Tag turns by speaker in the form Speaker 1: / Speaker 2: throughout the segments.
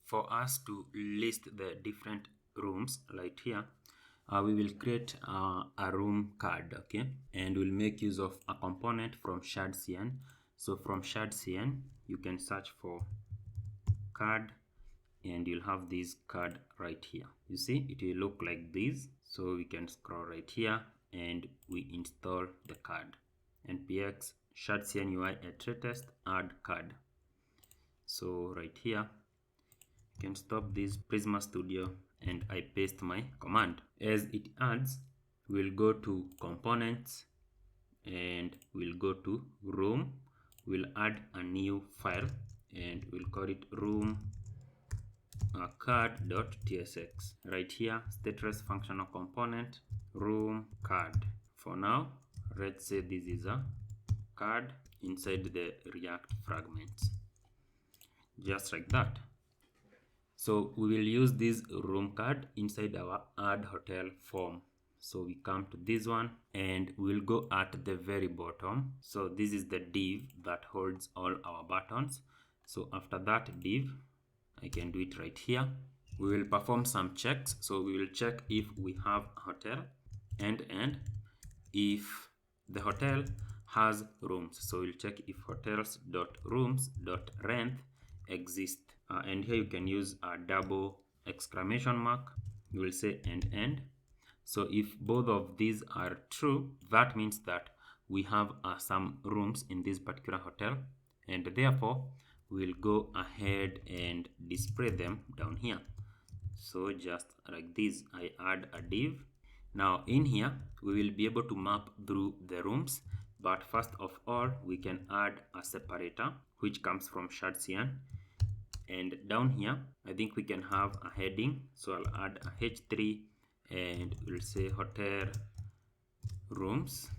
Speaker 1: for us to list the different rooms right here, we will create a room card, okay, and we'll make use of a component from Shadcn. So from Shadcn, you can search for card, and you'll have this card right here. You see, it will look like this. So we can scroll right here and we install the card. npx Shadcn UI @test add card. So right here, you can stop this Prisma Studio and I paste my command. As it adds, we'll go to components and we'll go to room. We'll add a new file and we'll call it room card.tsx. Right here, stateless functional component room card. For now, let's say this is a card inside the React fragments, just like that. So we will use this room card inside our add hotel form. So we come to this one and we'll go at the very bottom. So this is the div that holds all our buttons. So after that div, I can do it right here. We will perform some checks. So we will check if we have a hotel and if the hotel has rooms. So we'll check if hotels.rooms.rent exist. And here you can use a double exclamation mark. You will say and. So if both of these are true, that means that we have some rooms in this particular hotel, and therefore we'll go ahead and display them down here. So just like this, I add a div. Now in here, we will be able to map through the rooms, but first of all, we can add a separator, which comes from Shadcn. And down here, I think we can have a heading. So I'll add a h3 and we'll say hotel rooms.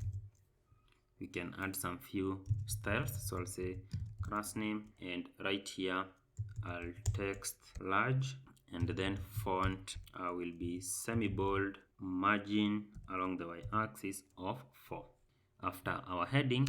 Speaker 1: We can add some few styles. So I'll say class name, and right here I'll text large, and then font will be semi-bold, margin along the y-axis of 4. After our heading,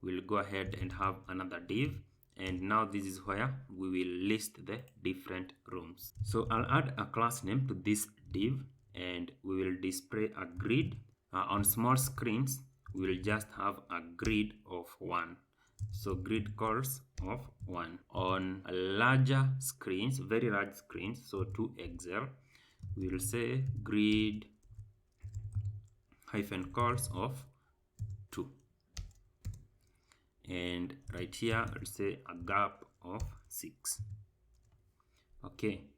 Speaker 1: we'll go ahead and have another div, and now this is where we will list the different rooms. So I'll add a class name to this div and we will display a grid. On small screens, we will just have a grid of 1. So grid calls of 1. On larger screens, very large screens, so 2XL, we will say grid hyphen calls of 2. And right here, I'll say a gap of 6. Okay.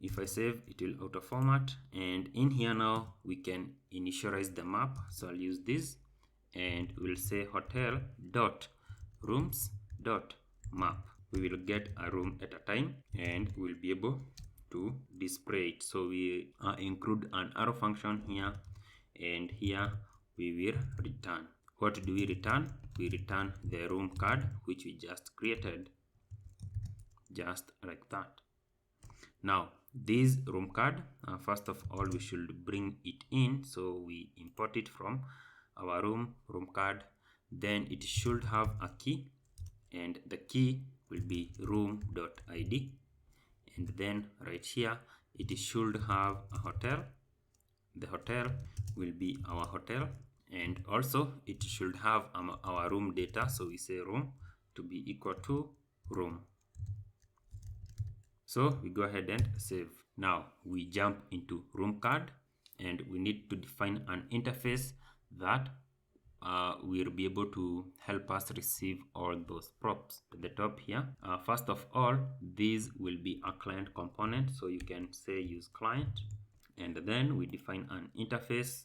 Speaker 1: If I save, it will auto format, and in here now we can initialize the map. So I'll use this and we'll say hotel dot rooms dot map. We will get a room at a time and we'll be able to display it. So we include an arrow function here, and here we will return. What do we return? We return the room card which we just created, just like that. Now this room card, first of all, we should bring it in. So we import it from our room card. Then it should have a key, and the key will be room.id. And then right here, it should have a hotel. The hotel will be our hotel, and also it should have our room data. So we say room to be equal to room. So we go ahead and save. Now we jump into room card, and we need to define an interface that will be able to help us receive all those props. To the top here, first of all, this will be a client component. So you can say use client, and then we define an interface.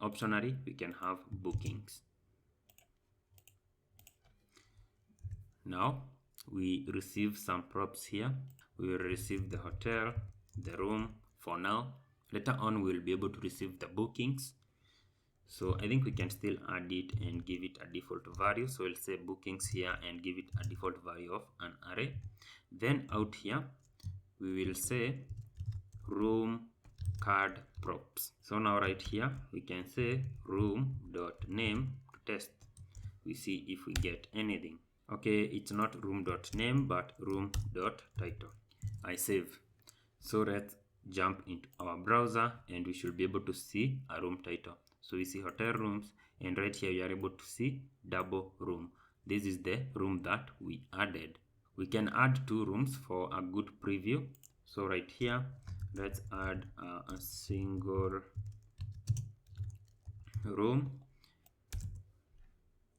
Speaker 1: Optionally, we can have bookings. Now we receive some props here. We will receive the hotel, the room for now. Later on, we'll be able to receive the bookings. So I think we can still add it and give it a default value. So we'll say bookings here and give it a default value of an array. Then out here, we will say room card props. So now right here, we can say room.name to test. We see if we get anything. Okay, it's not room.name, but room.title. I save. So let's jump into our browser and we should be able to see a room title. So we see hotel rooms, and right here you are able to see double room. This is the room that we added. We can add 2 rooms for a good preview. So right here, let's add a single room.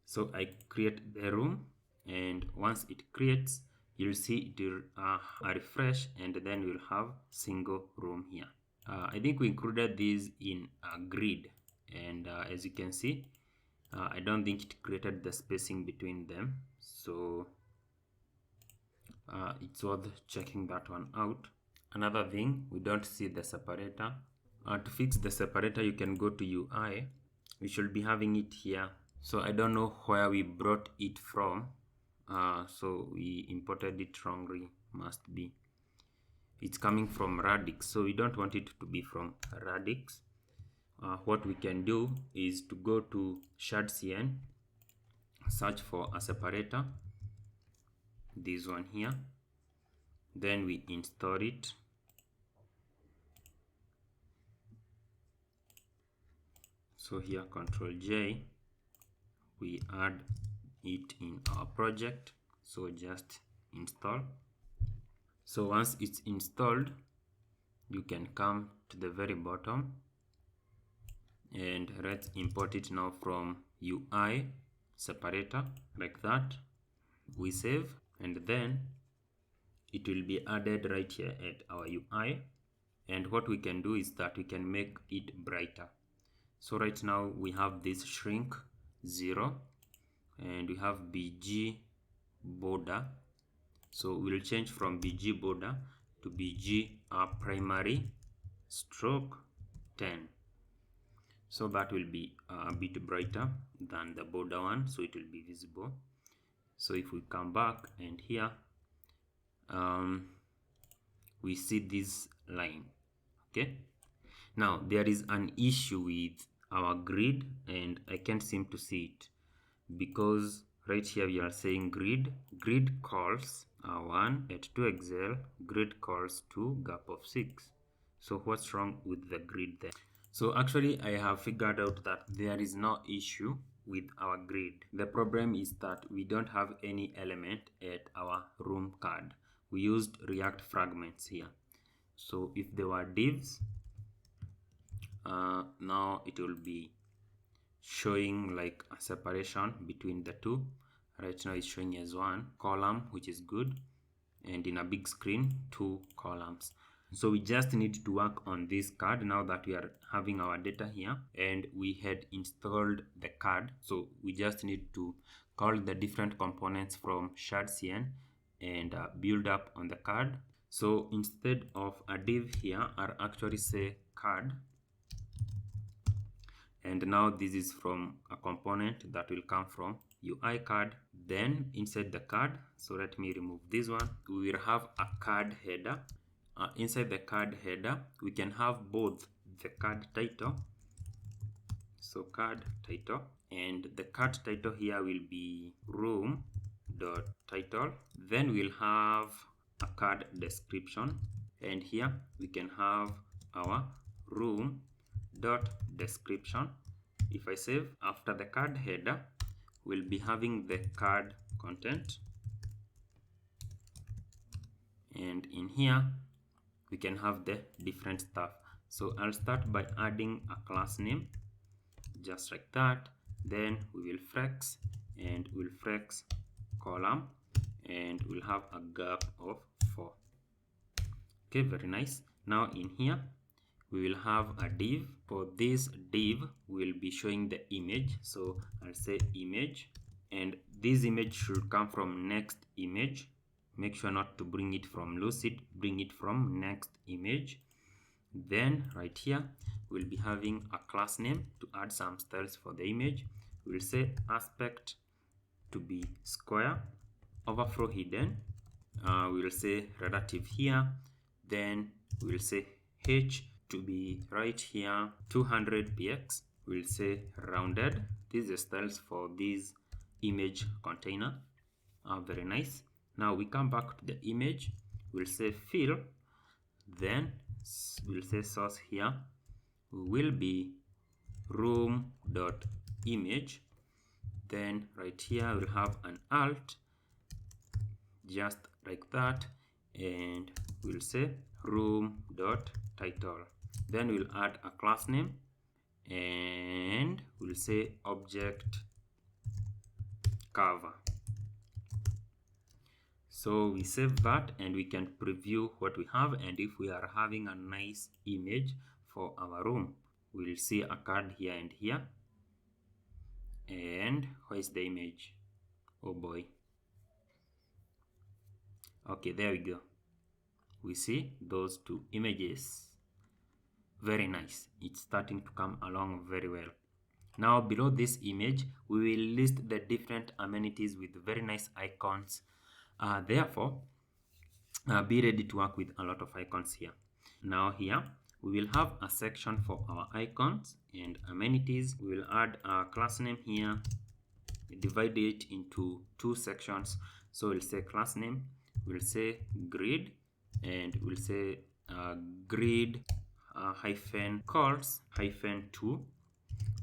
Speaker 1: So I create the room, and once it creates, you'll see it will a refresh, and then we'll have single room here. I think we included these in a grid, and as you can see, I don't think it created the spacing between them, so it's worth checking that one out. Another thing, we don't see the separator. To fix the separator, you can go to UI. We should be having it here. So I don't know where we brought it from. So we imported it wrongly, must be. It's coming from Radix, so we don't want it to be from Radix. What we can do is to go to Shadcn, search for a separator, this one here, then we install it. So here, Ctrl J, we add it in our project, so just install. So once it's installed, you can come to the very bottom and let's import it now from UI separator, like that. We save, and then it will be added right here at our UI. And what we can do is that we can make it brighter. So right now we have this shrink 0, and we have BG border. So we'll change from BG border to BG primary stroke 10. So that will be a bit brighter than the border one, so it will be visible. So if we come back, and here we see this line. Okay, now there is an issue with our grid, and I can't seem to see it because right here we are saying grid calls 1 at 2 excel, grid calls 2 gap of 6. So what's wrong with the grid there? So actually I have figured out that there is no issue with our grid. The problem is that we don't have any element at our room card. We used React fragments here. So if there were divs, now it will be showing like a separation between the two. Right now it's showing as 1 column, which is good, and in a big screen 2 columns. So we just need to work on this card now that we are having our data here, and we had installed the card. So we just need to call the different components from Shadcn and build up on the card. So instead of a div here, I'll actually say card, and now this is from a component that will come from UI card. Then inside the card, so let me remove this one, we will have a card header. Inside the card header, we can have both the card title, so card title, and the card title here will be room.title. Then we'll have a card description, and here we can have our room.description. If I save, after the card header, we'll be having the card content, and in here we can have the different stuff. So I'll start by adding a class name, just like that. Then we will flex, and we'll flex column, and we'll have a gap of 4. Okay, very nice. Now in here we will have a div. For this div, we'll be showing the image. So I'll say image, and this image should come from next image. Make sure not to bring it from Lucid, bring it from next image. Then right here, we'll be having a class name to add some styles for the image. We'll say aspect to be square, overflow hidden. We'll say relative here. Then we'll say h to be right here, 200 px. We'll say rounded. These are styles for this image container. Very nice. Now we come back to the image. we'll say fill, then we'll say source here will be room.image. Then right here we'll have an alt just like that, and we'll say room.title. Then we'll add a class name and we'll say object cover. So we save that and we can preview what we have, and if we are having a nice image for our room, we'll see a card here and here. And where is the image? Oh boy. Okay, there we go. We see those two images. Very nice. It's starting to come along very well. Now below this image, we will list the different amenities with very nice icons. Therefore, be ready to work with a lot of icons here. Now here, we will have a section for our icons and amenities. We will add a class name here, divide it into two sections. So we'll say class name, we'll say grid, and we'll say grid hyphen calls hyphen 2.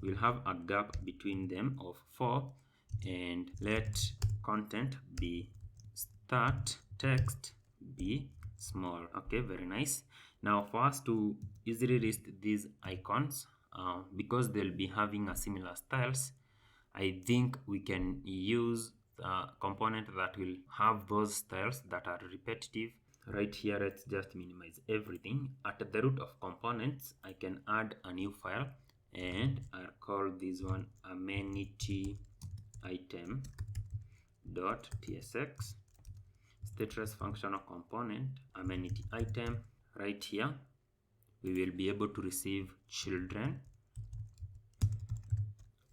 Speaker 1: We'll have a gap between them of 4, and let content be start, text be small. Okay, very nice. Now for us to easily list these icons, because they'll be having a similar styles, I think we can use a component that will have those styles that are repetitive. Right here, let's just minimize everything. At the root of components, I can add a new file, and I'll call this one amenity item.tsx. Stateless functional component amenity item. Right here, we will be able to receive children.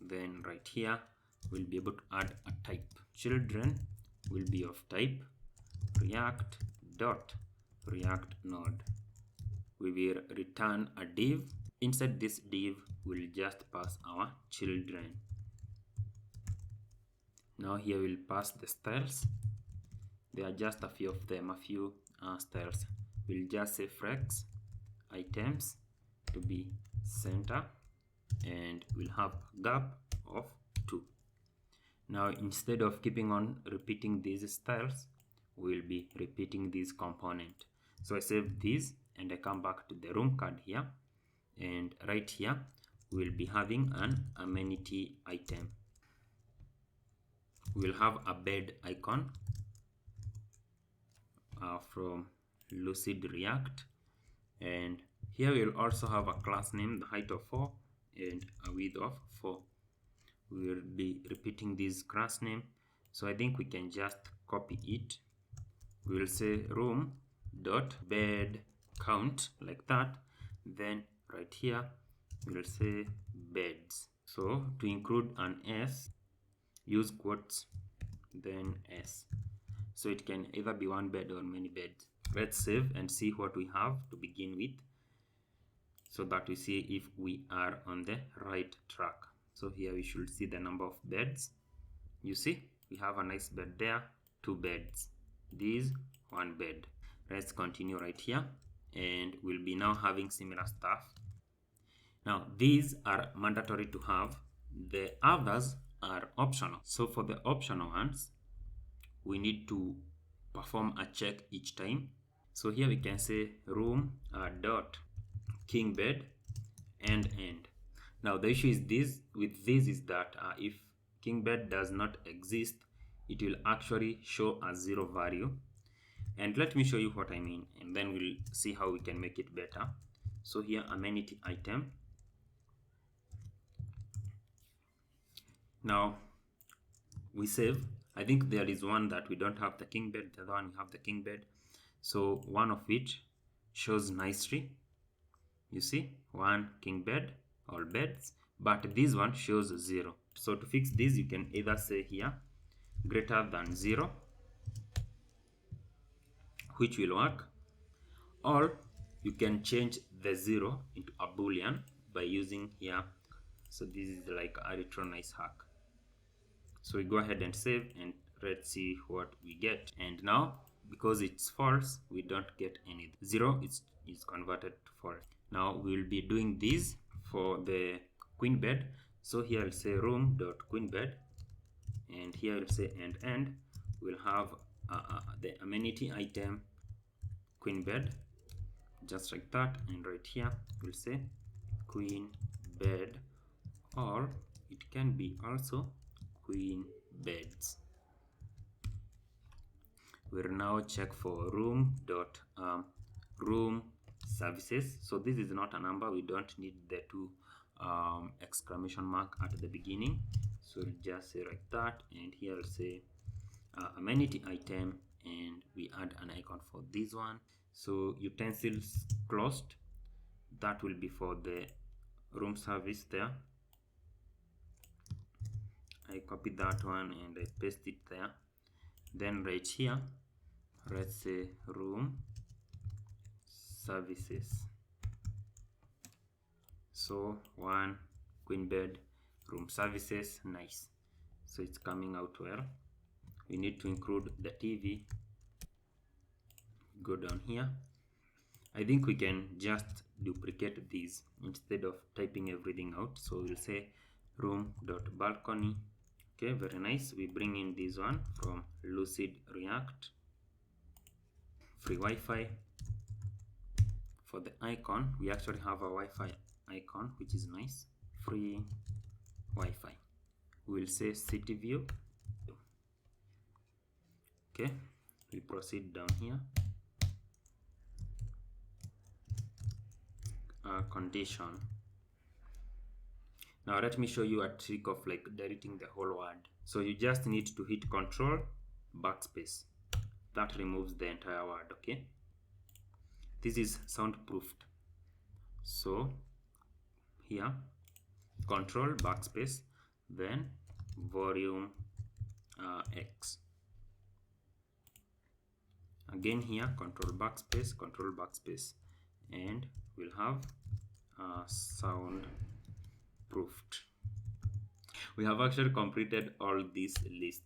Speaker 1: Then right here, we'll be able to add a type. Children will be of type React dot React node. We will return a div. Inside this div, we'll just pass our children. Now here we'll pass the styles. There are just a few of them, a few styles. We'll just say flex items to be center, and we'll have a gap of 2. Now instead of keeping on repeating these styles, we'll be repeating this component. So I save this and I come back to the room card here, and right here we'll be having an amenity item. We'll have a bed icon from Lucid React, and here we'll also have a class name, the height of 4 and a width of 4. We will be repeating this class name, so I think we can just copy it. We will say room dot bed count like that. Then right here we will say beds. So to include an S, use quotes, then S. So it can either be one bed or many beds. Let's save and see what we have to begin with, so that we see if we are on the right track. So here we should see the number of beds. You see, we have a nice bed there, 2 beds. This 1 bed. Let's continue right here, and we'll be now having similar stuff. Now these are mandatory to have. The others are optional. So for the optional ones, we need to perform a check each time. So here we can say room dot king bed end. Now the issue is this is that if king bed does not exist, it will actually show a 0 value. And let me show you what I mean, and then we'll see how we can make it better. So here, amenity item. Now we save. I think there is one that we don't have the king bed, the other one we have the king bed. So one of it shows nicely. You see, 1 king bed, all beds, but this one shows 0. So to fix this, you can either say here greater than 0, which will work, or you can change the 0 into a boolean by using here. So this is like a retro nice hack. So we go ahead and save, and let's see what we get. And now because it's false, we don't get any. 0 is converted to false. Now we will be doing this for the queen bed. So here I'll say room dot queen bed, and here I'll say end. We'll have the amenity item queen bed, just like that, and right here we'll say queen bed, or it can be also queen beds. We'll now check for room services. So this is not a number, we don't need the two exclamation mark at the beginning, so we'll just say like that, and here I'll say amenity item, and we add an icon for this one. So utensils closed, that will be for the room service there. I copy that one and I paste it there. Then right here, let's say room services. So one queen bed room services, nice. So it's coming out well. We need to include the TV. Go down here. I think we can just duplicate these instead of typing everything out. So we'll say room.balcony. Okay, very nice. We bring in this one from Lucid React. Free Wi-Fi. For the icon, we actually have a Wi-Fi icon, which is nice. Free Wi-Fi. We'll say city view. Okay, we proceed down here. Condition. Now let me show you a trick of like deleting the whole word. So you just need to hit Control backspace. That removes the entire word. Okay, this is soundproofed. So here, Control backspace, then volume X. Again here, Control backspace, and we'll have sound proofed. We have actually completed all this list.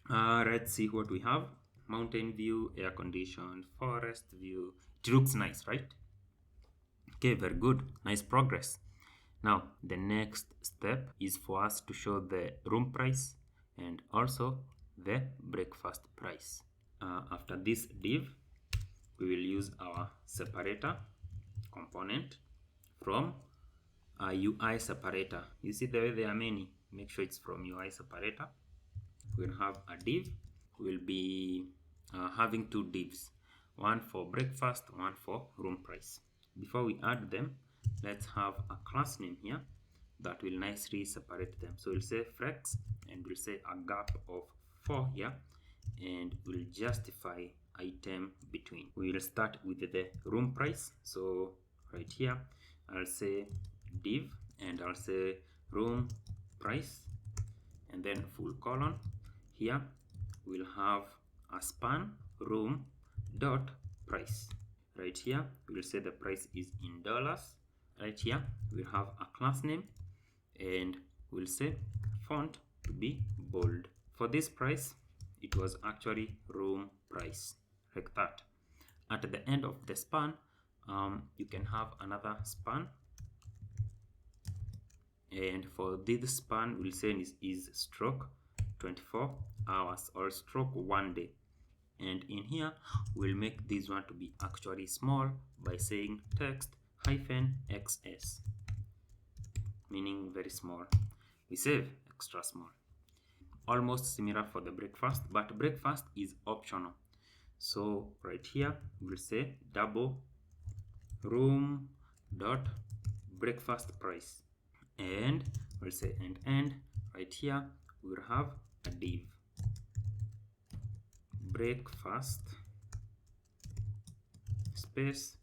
Speaker 1: Let's see what we have. Mountain view, air conditioned, forest view. It looks nice, right? Okay, very good. Nice progress. Now the next step is for us to show the room price and also the breakfast price. After this div, we will use our separator component from a UI separator. You see the way there are many, make sure it's from UI separator. We'll have a div. We'll be having two divs, one for breakfast, one for room price. Before we add them, let's have a class name here that will nicely separate them. So we'll say flex, and we'll say a gap of 4 here, and we'll justify item between. We will start with the room price. So right here, I'll say div, and I'll say room price, and then full colon. Here we'll have a span room dot price. Right here we'll say the price is in dollars. Right here we'll have a class name, and we'll say font to be bold. For this price, it was actually room price, like that. At the end of the span, you can have another span, and for this span we'll say is stroke 24 hours or stroke 1 day. And in here we'll make this one to be actually small by saying text -xs, meaning very small. We save extra small. Almost similar for the breakfast, but breakfast is optional. So right here we'll say double room dot breakfast price, and we'll say end. Right here we'll have a div breakfast space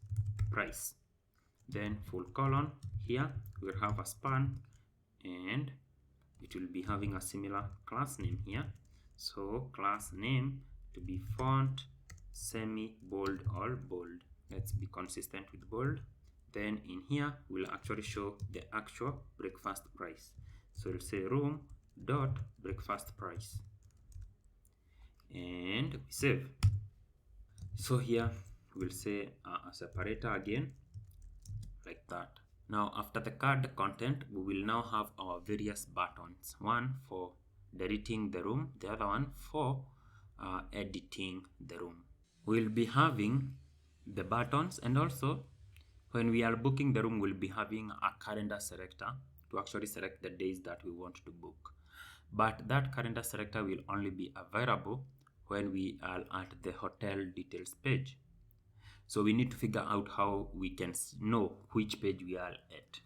Speaker 1: price, then full colon. Here we'll have a span, and it will be having a similar class name here. So class name to be font semi bold or bold. Let's be consistent with bold. Then in here we'll actually show the actual breakfast price. So we'll say room dot breakfast price, and we save. So here we'll say a separator again, like that. Now after the card content, we will now have our various buttons. One for deleting the room, the other one for editing the room. We'll be having the buttons, and also when we are booking the room, we'll be having a calendar selector to actually select the days that we want to book. But that calendar selector will only be available when we are at the hotel details page. So we need to figure out how we can know which page we are at.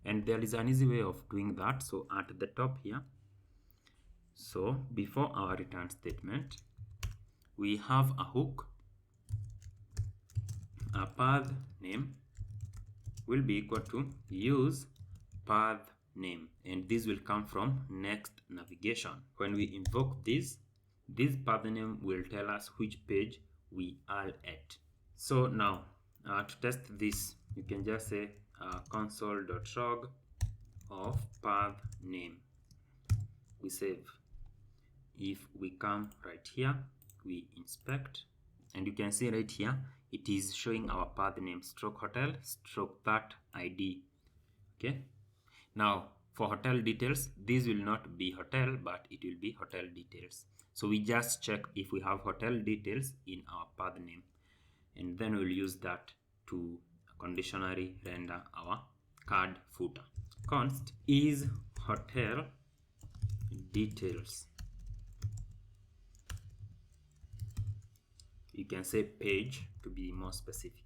Speaker 1: And there is an easy way of doing that. So at the top here, so before our return statement, we have a hook. A path name will be equal to use path name, and this will come from next navigation. When we invoke this path name will tell us which page we are at. So now to test this, you can just say console.log of path name. We save. If we come right here, we inspect, and you can see right here it is showing our path name stroke hotel stroke that ID. Okay, now for hotel details, this will not be hotel, but it will be hotel details. So we just check if we have hotel details in our path name, and then we'll use that to conditionally render our card footer. Const is hotel details. You can say page to be more specific.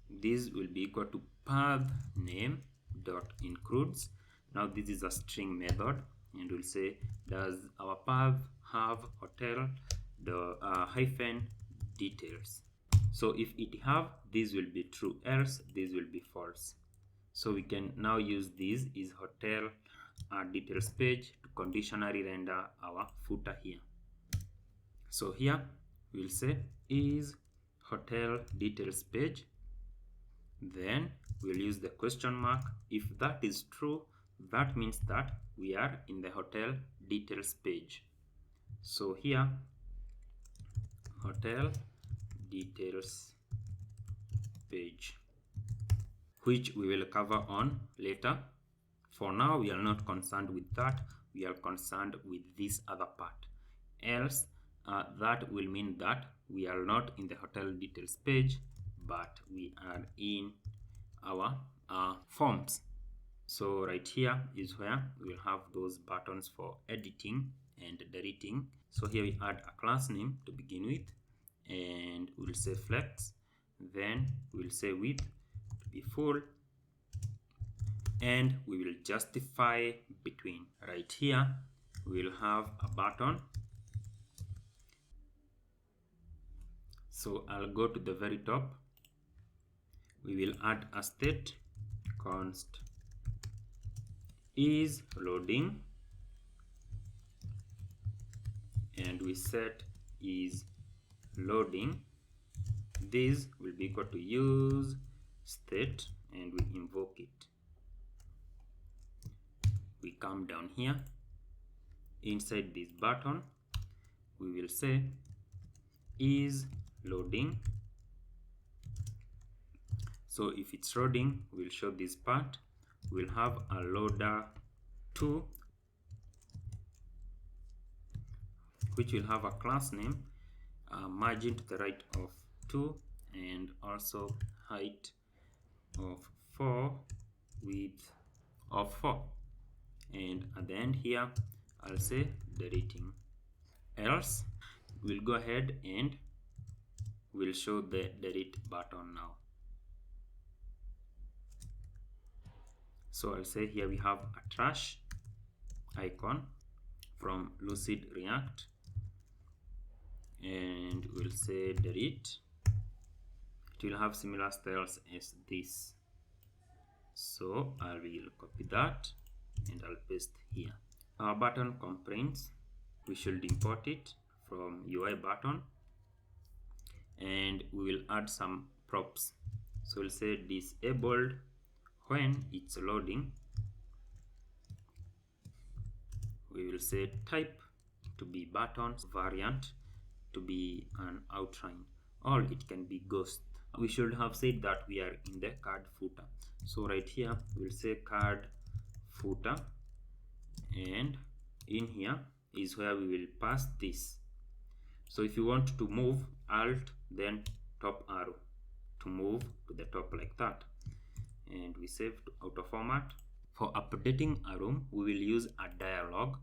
Speaker 1: This will be equal to path name dot includes. Now this is a string method, and we'll say does our path have hotel the hyphen details. So if it have, this will be true, else this will be false. So we can now use this is hotel details page to conditionally render our footer here. So here we'll say is hotel details page, then we'll use the question mark. If that is true, that means that we are in the hotel details page. So here hotel details page, which we will cover on later. For now we are not concerned with that, we are concerned with this other part. Else that will mean that we are not in the hotel details page, but we are in our forms. So right here is where we'll have those buttons for editing and deleting. So here we add a class name to begin with, and we'll say flex, then we'll say width to be full, and we will justify between. Right here we'll have a button. So I'll go to the very top. We will add a state const is loading, and we set is loading. This will be equal to use state, and we invoke it. We come down here inside this button, we will say is loading. So if it's loading, we'll show this part. We'll have a loader 2, which will have a class name margin to the right of 2, and also height of 4, width of 4, and at the end here I'll say deleting. Else we'll go ahead and we'll show the delete button now. So I'll say here we have a trash icon from Lucid React, and we'll say delete. It will have similar styles as this. So I will copy that and I'll paste here. Our button components, we should import it from UI button, and we will add some props. So we'll say disabled when it's loading. We will say type to be buttons, variant to be an outline. or it can be ghost. We should have said that we are in the card footer. So right here we'll say card footer, and in here is where we will pass this. So if you want to move, alt then top arrow to move to the top like that, and we save to auto format. For updating a room, we will use a dialog.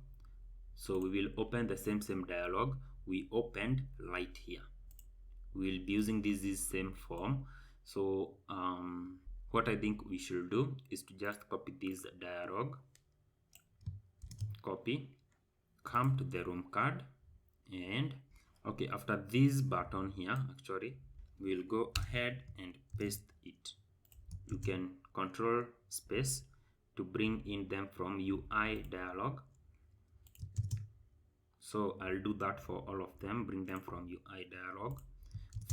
Speaker 1: So we will open the same dialog we opened right here. We will be using this same form. So what I think we should do is to just copy this dialog, copy, come to the room card, and okay, after this button here, actually we'll go ahead and paste it. You can control space to bring in them from UI dialog. So I'll do that for all of them, bring them from UI dialog.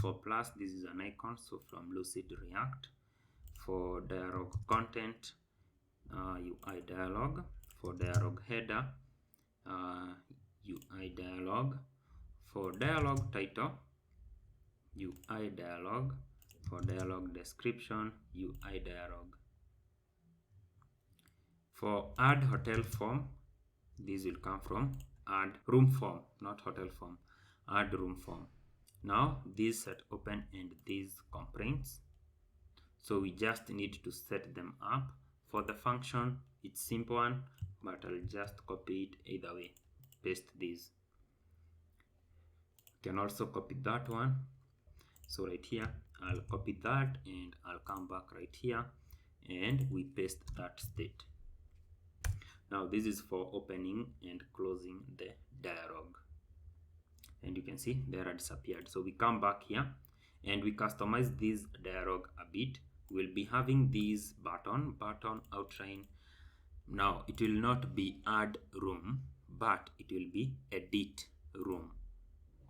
Speaker 1: For plus, this is an icon, so from Lucid React. For dialog content, UI dialog. For dialog header, UI dialog. For dialog title, UI dialog. For dialog description, UI dialog. For add hotel form, this will come from add room form, not hotel form, add room form. Now these set open and these components, so we just need to set them up. For the function, it's simple one, but I'll just copy it either way. Paste this. You can also copy that one. So right here I'll copy that, and I'll come back right here and we paste that state. Now this is for opening and closing the dialog, and you can see there are disappeared. So we come back here and we customize this dialog a bit. We'll be having this button outline. Now it will not be add room, but it will be edit room.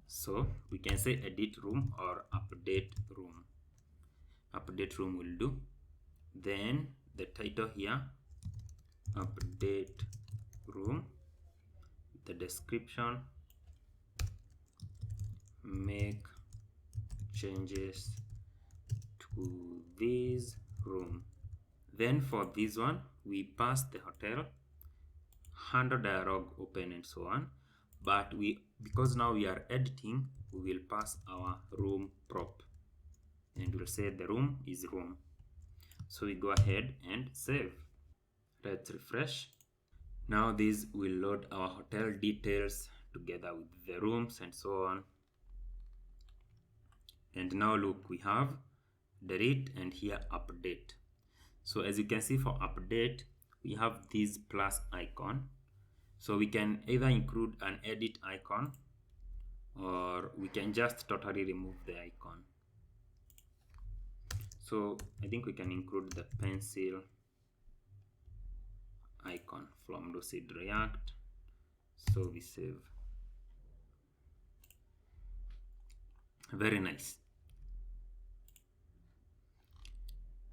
Speaker 1: So we can say edit room or update room. Update room will do. Then the title here, update room. The description, make changes to this room. Then for this one, we pass the hotel, handle dialog open and so on. But because now we are editing, we will pass our room prop, and we'll say the room is room. So we go ahead and save. Let's refresh. Now this will load our hotel details together with the rooms and so on. And now look, we have delete and here update. So as you can see, for update, we have this plus icon. So we can either include an edit icon, or we can just totally remove the icon. So I think we can include the pencil icon from Lucid React. So we save. Very nice.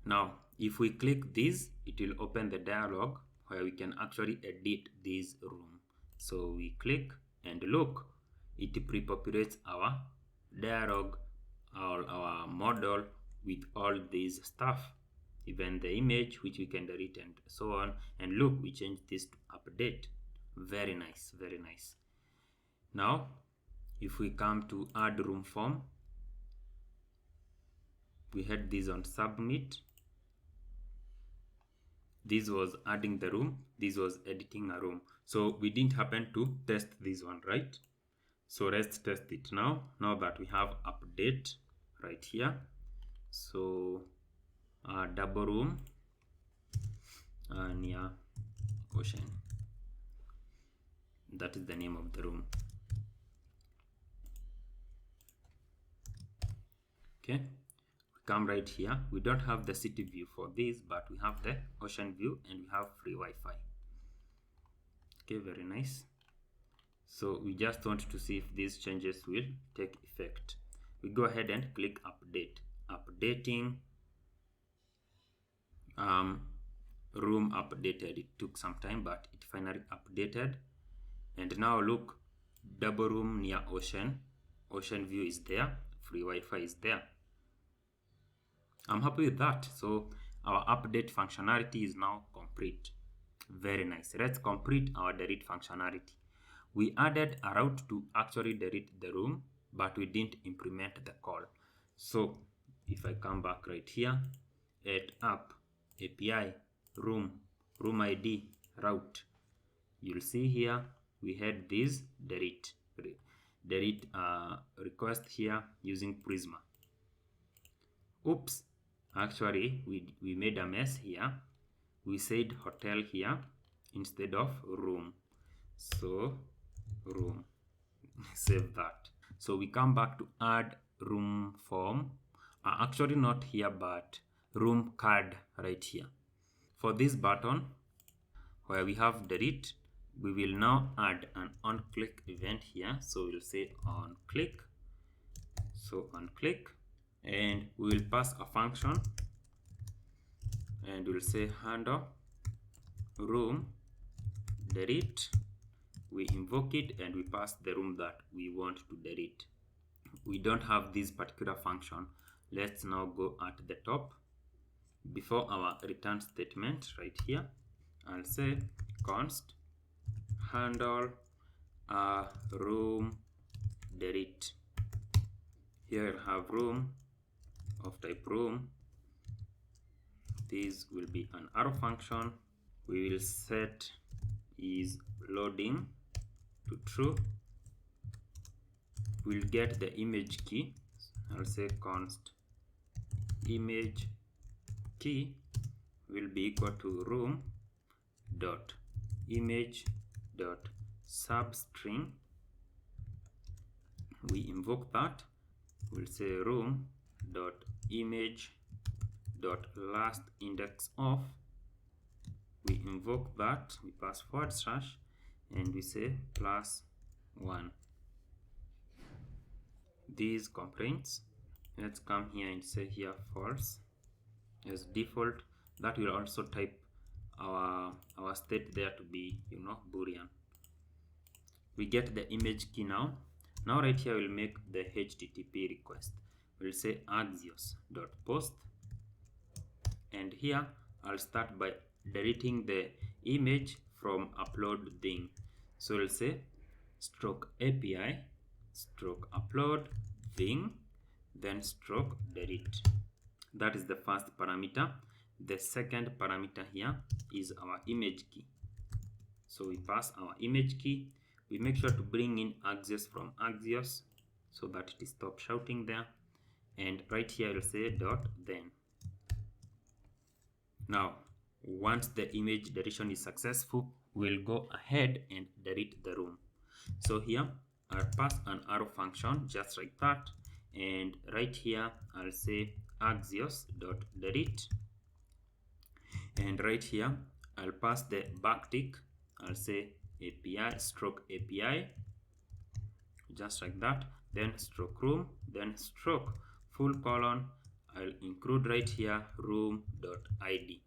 Speaker 1: Now if we click this, it will open the dialog where we can actually edit this room. So we click and look, it pre-populates our dialog or our model with all this stuff, even the image which we can delete and so on. And look, we changed this to update. Very nice, very nice. Now if we come to add room form, we had this on submit. This was adding the room, this was editing a room. So we didn't happen to test this one, right? So let's test it now that we have update right here. So double room near ocean, that is the name of the room. Okay, we come right here. We don't have the city view for this, but we have the ocean view and we have free Wi-Fi. Okay, very nice. So we just want to see if these changes will take effect. We go ahead and click update. Updating. Room updated. It took some time, but it finally updated. And now look, double room near ocean. Ocean view is there. free Wi-Fi is there. I'm happy with that. So our update functionality is now complete. Very nice. Let's complete our delete functionality. We added a route to actually delete the room, but we didn't implement the call. So if I come back right here, add app, API, room ID, route, you'll see here we had this delete request here using Prisma. Oops, actually we made a mess here. We said hotel here instead of room. So room, save that. So we come back to add room form, actually not here but room card right here. For this button where we have delete, we will now add an OnClick event here. So we'll say OnClick. So OnClick, and we will pass a function, and we'll say handle room delete. We invoke it and we pass the room that we want to delete. We don't have this particular function. Let's now go at the top before our return statement right here. I'll say const handle room delete. Here I'll have room of type room. This will be an arrow function. We will set is loading to true. We'll get the image key. I'll say const image key will be equal to room dot image dot substring. We invoke that. We'll say room dot image dot last index of. We invoke that. We pass forward slash and we say +1. These complaints, let's come here and say here false as default. That will also type our state there to be, Boolean. We get the image key now. Now right here we'll make the HTTP request. We'll say axios.post, and here I'll start by deleting the image from upload thing. So we'll say stroke API stroke upload thing, then stroke delete. That is the first parameter. The second parameter here is our image key. So we pass our image key. We make sure to bring in Axios from Axios so that it stops shouting there. And right here we'll say dot then. Now, once the image deletion is successful, we'll go ahead and delete the room. So here I'll pass an arrow function just like that, and right here I'll say axios.delete, and right here I'll pass the backtick. I'll say API stroke API, just like that, then stroke room, then stroke full colon. I'll include right here room.id.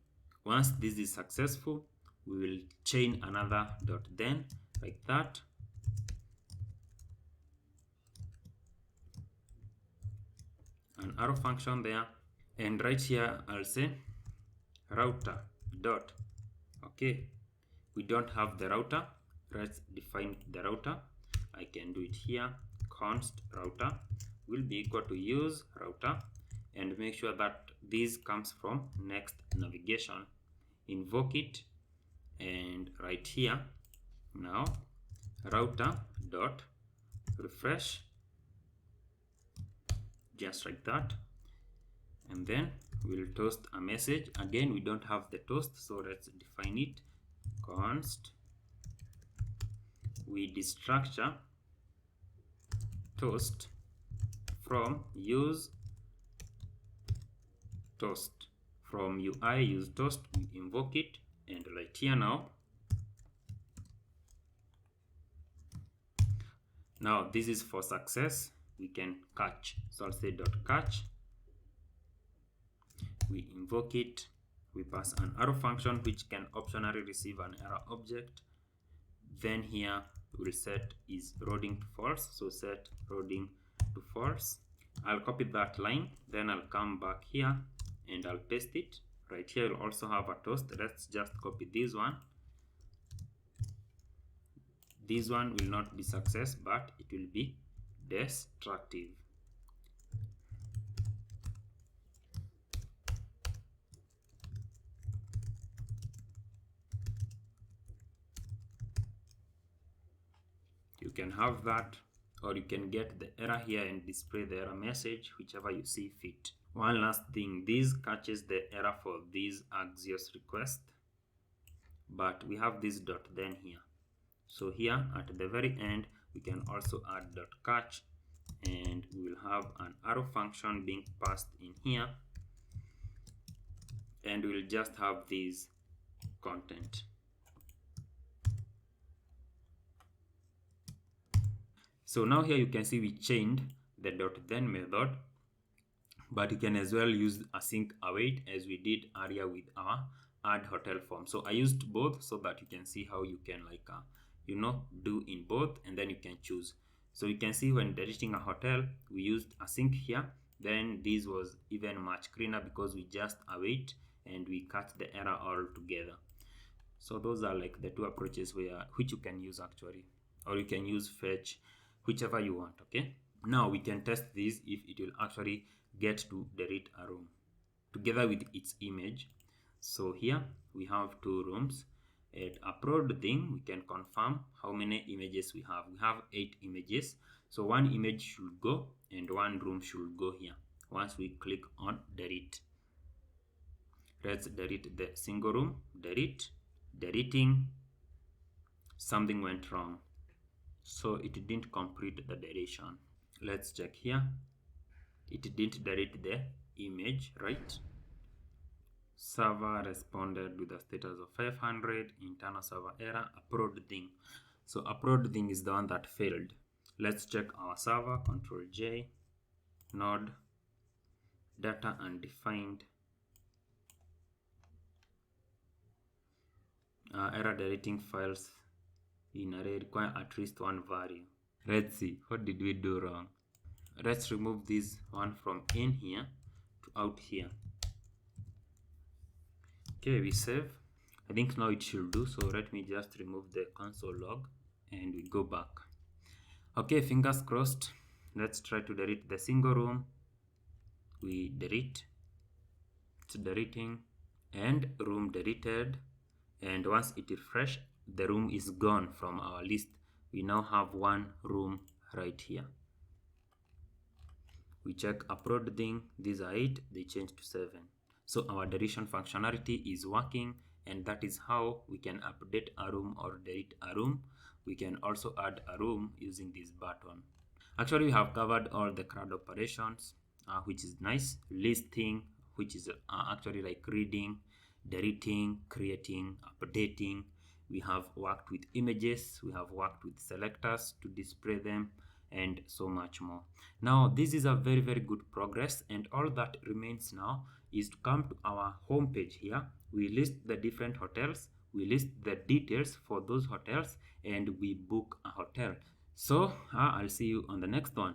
Speaker 1: Once this is successful, we will chain another dot then like that. An arrow function there, and right here I'll say router dot. Okay, we don't have the router. Let's define the router. I can do it here. Const router will be equal to use router, and make sure that this comes from next navigation. Invoke it, and right here now router dot refresh, just like that, and then we'll toast a message. Again, we don't have the toast, so let's define it. Const we destructure toast from use toast. From UI use toast, we invoke it, and right here now this is for success. We can catch, so I'll say dot catch. We invoke it. We pass an arrow function which can optionally receive an error object. Then here we'll set is loading to false, so set loading to false. I'll copy that line, then I'll come back here and I'll paste it. Right here you'll also have a toast. Let's just copy this one. This one will not be success, but it will be destructive. You can have that, or you can get the error here and display the error message, whichever you see fit. One last thing, this catches the error for this Axios request, but we have this dot then here. So here at the very end, we can also add dot catch, and we will have an arrow function being passed in here, and we'll just have this content. So now here you can see we chained the dot then method, but you can as well use async await as we did earlier with our add hotel form. So I used both so that you can see how you can do in both, and then you can choose. So you can see when deleting a hotel, we used async here. Then this was even much cleaner because we just await and we cut the error all together. So those are like the two approaches which you can use actually, or you can use fetch, whichever you want. Okay, now we can test this if it will actually get to delete a room together with its image. So here we have two rooms. At upload thing, we can confirm how many images we have. We have 8 images, so one image should go and one room should go here once we click on delete. Let's delete the single room. Deleting. Something went wrong, so it didn't complete the deletion. Let's check here. It didn't delete the image, right? Server responded with a status of 500, internal server error, upload thing. So upload thing is the one that failed. Let's check our server, Control J, node, data undefined, error deleting files in array require at least one value. Let's see, what did we do wrong? Let's remove this one from in here to out here. Okay, we save. I think now it should do, so let me just remove the console log and we go back. Okay, fingers crossed. Let's try to delete the single room. We delete. It's deleting, and room deleted. And once it refresh, the room is gone from our list. We now have one room right here. We check upload thing. These are 8, they changed to 7. So our deletion functionality is working, and that is how we can update a room or delete a room. We can also add a room using this button. Actually, we have covered all the CRUD operations, which is nice. Listing, which is actually like reading, deleting, creating, updating. We have worked with images, we have worked with selectors to display them, and so much more. Now this is a very good progress, and all that remains now is to come to our home page here. We list the different hotels, we list the details for those hotels, and we book a hotel. So I'll see you on the next one.